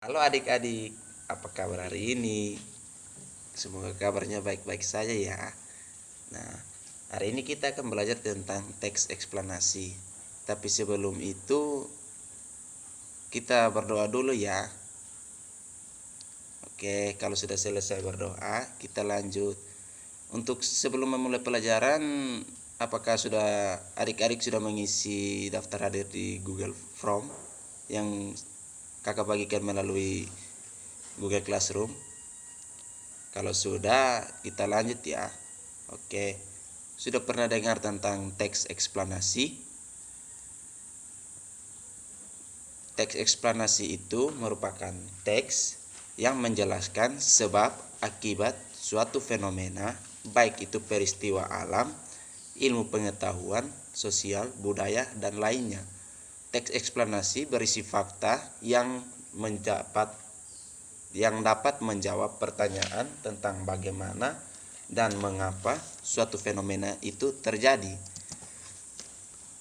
Halo adik-adik, apa kabar hari ini? Semoga kabarnya baik-baik saja ya. Nah, hari ini kita akan belajar tentang teks eksplanasi. Tapi sebelum itu, kita berdoa dulu ya. Oke, kalau sudah selesai berdoa, kita lanjut. Untuk sebelum memulai pelajaran, apakah adik-adik sudah mengisi daftar hadir di Google Form yang kakak bagikan melalui Google Classroom? Kalau sudah, kita lanjut ya. Oke. Sudah pernah dengar tentang teks eksplanasi? Teks eksplanasi itu merupakan teks yang menjelaskan sebab akibat suatu fenomena, baik itu peristiwa alam, ilmu pengetahuan, sosial, budaya, dan lainnya. Teks eksplanasi berisi fakta yang dapat menjawab pertanyaan tentang bagaimana dan mengapa suatu fenomena itu terjadi.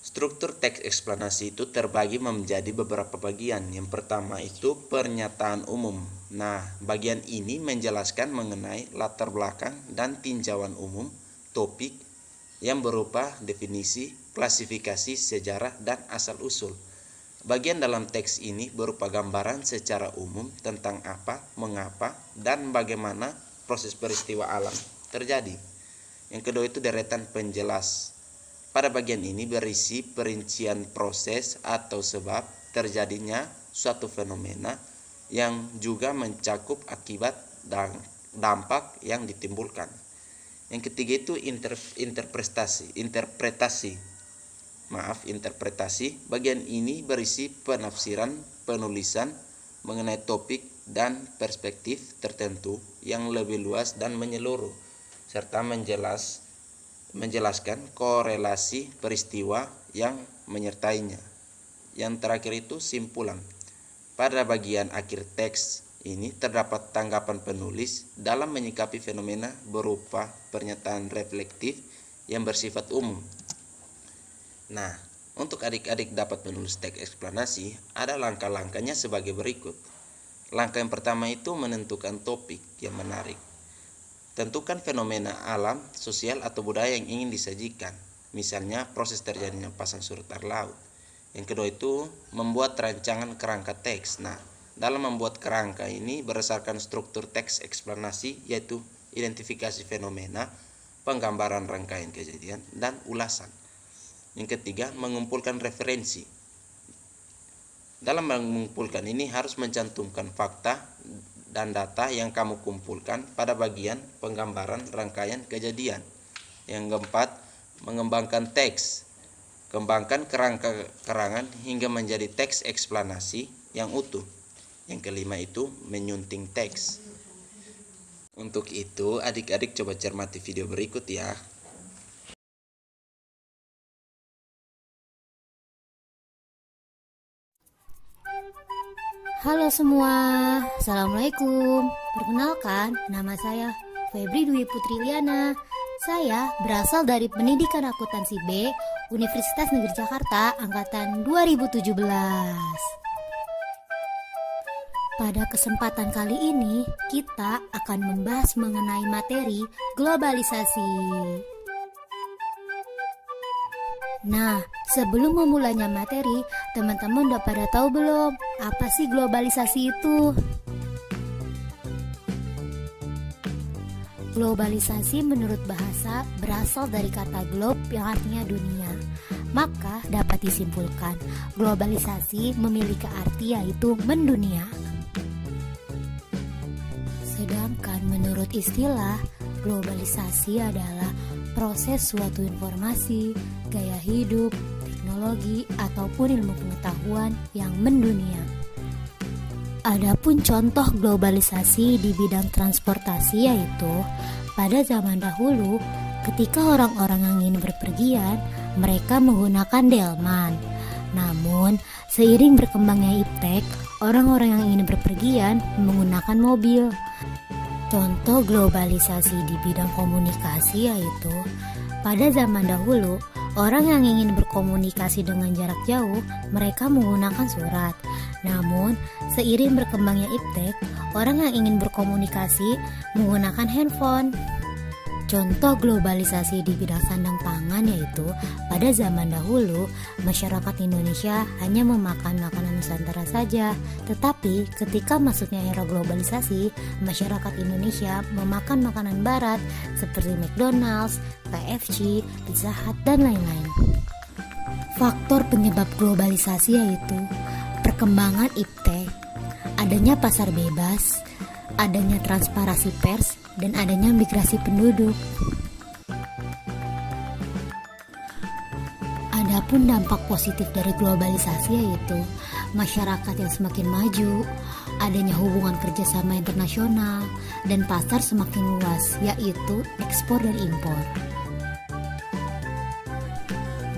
Struktur teks eksplanasi itu terbagi menjadi beberapa bagian. Yang pertama itu pernyataan umum. Nah, bagian ini menjelaskan mengenai latar belakang dan tinjauan umum topik yang berupa definisi, klasifikasi, sejarah, dan asal-usul. Bagian dalam teks ini berupa gambaran secara umum tentang apa, mengapa, dan bagaimana proses peristiwa alam terjadi. Yang kedua itu deretan penjelas. Pada bagian ini berisi perincian proses atau sebab terjadinya suatu fenomena yang juga mencakup akibat dan dampak yang ditimbulkan. Yang ketiga itu interpretasi. Bagian ini berisi penafsiran penulisan mengenai topik dan perspektif tertentu yang lebih luas dan menyeluruh, serta menjelaskan korelasi peristiwa yang menyertainya. Yang terakhir itu simpulan. Pada bagian akhir teks ini terdapat tanggapan penulis dalam menyikapi fenomena berupa pernyataan reflektif yang bersifat umum. Nah, untuk adik-adik dapat menulis teks eksplanasi, ada langkah-langkahnya sebagai berikut. Langkah yang pertama itu menentukan topik yang menarik. Tentukan fenomena alam, sosial, atau budaya yang ingin disajikan. Misalnya proses terjadinya pasang surut air laut. Yang kedua itu membuat rancangan kerangka teks. Nah, dalam membuat kerangka ini berdasarkan struktur teks eksplanasi, yaitu identifikasi fenomena, penggambaran rangkaian kejadian, dan ulasan. Yang ketiga, mengumpulkan referensi. Dalam mengumpulkan ini harus mencantumkan fakta dan data yang kamu kumpulkan pada bagian penggambaran rangkaian kejadian. Yang keempat, mengembangkan teks. Kembangkan kerangka-kerangan hingga menjadi teks eksplanasi yang utuh. Yang kelima itu menyunting teks. Untuk itu, adik-adik coba cermati video berikut ya. Halo semua, Assalamualaikum. Perkenalkan, nama saya Febri Dwi Putri Liana. Saya berasal dari Pendidikan Akuntansi B, Universitas Negeri Jakarta, Angkatan 2017. Pada kesempatan kali ini, kita akan membahas mengenai materi globalisasi. Nah, sebelum memulainya materi, teman-teman udah pada tahu belum apa sih globalisasi itu? Globalisasi menurut bahasa berasal dari kata globe yang artinya dunia. Maka dapat disimpulkan, globalisasi memiliki arti yaitu mendunia. Sedangkan menurut istilah, globalisasi adalah proses suatu informasi, gaya hidup, teknologi, ataupun ilmu pengetahuan yang mendunia. Adapun contoh globalisasi di bidang transportasi yaitu pada zaman dahulu ketika orang-orang yang ingin berpergian, mereka menggunakan delman. Namun, seiring berkembangnya iptek, orang-orang yang ingin berpergian menggunakan mobil. Contoh globalisasi di bidang komunikasi yaitu pada zaman dahulu Orang yang ingin berkomunikasi dengan jarak jauh, mereka menggunakan surat. Namun, seiring berkembangnya iptek, orang yang ingin berkomunikasi menggunakan handphone. Contoh globalisasi di bidang sandang pangan yaitu pada zaman dahulu masyarakat Indonesia hanya memakan makanan Nusantara saja, tetapi ketika masuknya era globalisasi, masyarakat Indonesia memakan makanan barat seperti McDonald's, KFC, Pizza Hut, dan lain-lain. Faktor penyebab globalisasi yaitu perkembangan iptek, adanya pasar bebas, adanya transparansi pers, dan adanya migrasi penduduk. Adapun dampak positif dari globalisasi yaitu masyarakat yang semakin maju, adanya hubungan kerjasama internasional, dan pasar semakin luas yaitu ekspor dan impor.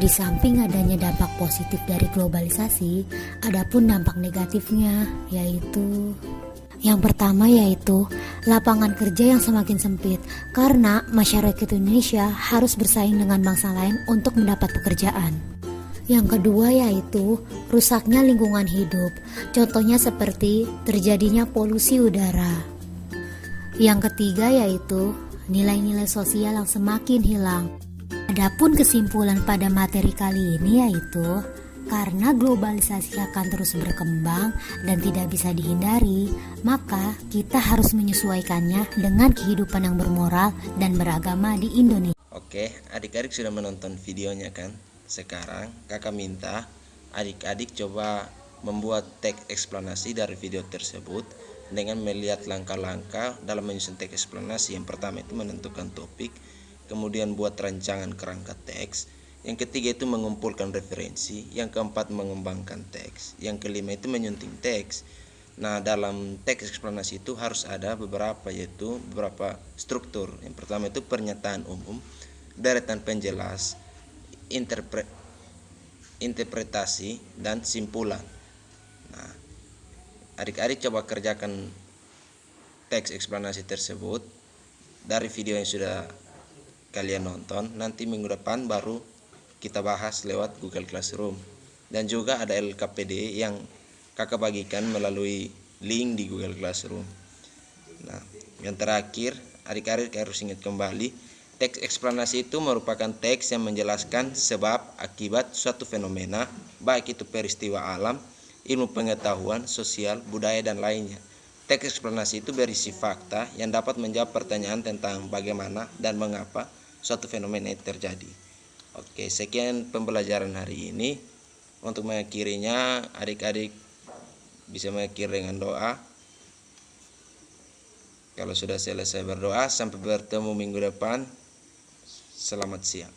Di samping adanya dampak positif dari globalisasi, adapun dampak negatifnya yaitu yang pertama yaitu lapangan kerja yang semakin sempit karena masyarakat Indonesia harus bersaing dengan bangsa lain untuk mendapat pekerjaan. Yang kedua yaitu rusaknya lingkungan hidup, contohnya seperti terjadinya polusi udara. Yang ketiga yaitu nilai-nilai sosial yang semakin hilang. Adapun kesimpulan pada materi kali ini yaitu karena globalisasi akan terus berkembang dan tidak bisa dihindari, maka kita harus menyesuaikannya dengan kehidupan yang bermoral dan beragama di Indonesia. Oke, adik-adik sudah menonton videonya kan? Sekarang kakak minta adik-adik coba membuat teks eksplanasi dari video tersebut dengan melihat langkah-langkah dalam menyusun teks eksplanasi. Yang pertama itu menentukan topik, kemudian buat rancangan kerangka teks. Yang ketiga itu mengumpulkan referensi, yang keempat mengembangkan teks, yang kelima itu menyunting teks. Nah, dalam teks eksplanasi itu harus ada beberapa struktur. Yang pertama itu pernyataan umum, deretan penjelas, interpretasi, dan simpulan. Nah, adik-adik coba kerjakan teks eksplanasi tersebut dari video yang sudah kalian nonton. Nanti minggu depan baru kita bahas lewat Google Classroom, dan juga ada LKPD yang kakak bagikan melalui link di Google Classroom. Nah, yang terakhir adik-adik harus ingat kembali, teks eksplanasi itu merupakan teks yang menjelaskan sebab akibat suatu fenomena, baik itu peristiwa alam, ilmu pengetahuan, sosial, budaya, dan lainnya. Teks eksplanasi itu berisi fakta yang dapat menjawab pertanyaan tentang bagaimana dan mengapa suatu fenomena itu terjadi. Oke, sekian pembelajaran hari ini. Untuk mengakhirinya, adik-adik bisa mengakhiri dengan doa. Kalau sudah selesai berdoa, sampai bertemu minggu depan. Selamat siang.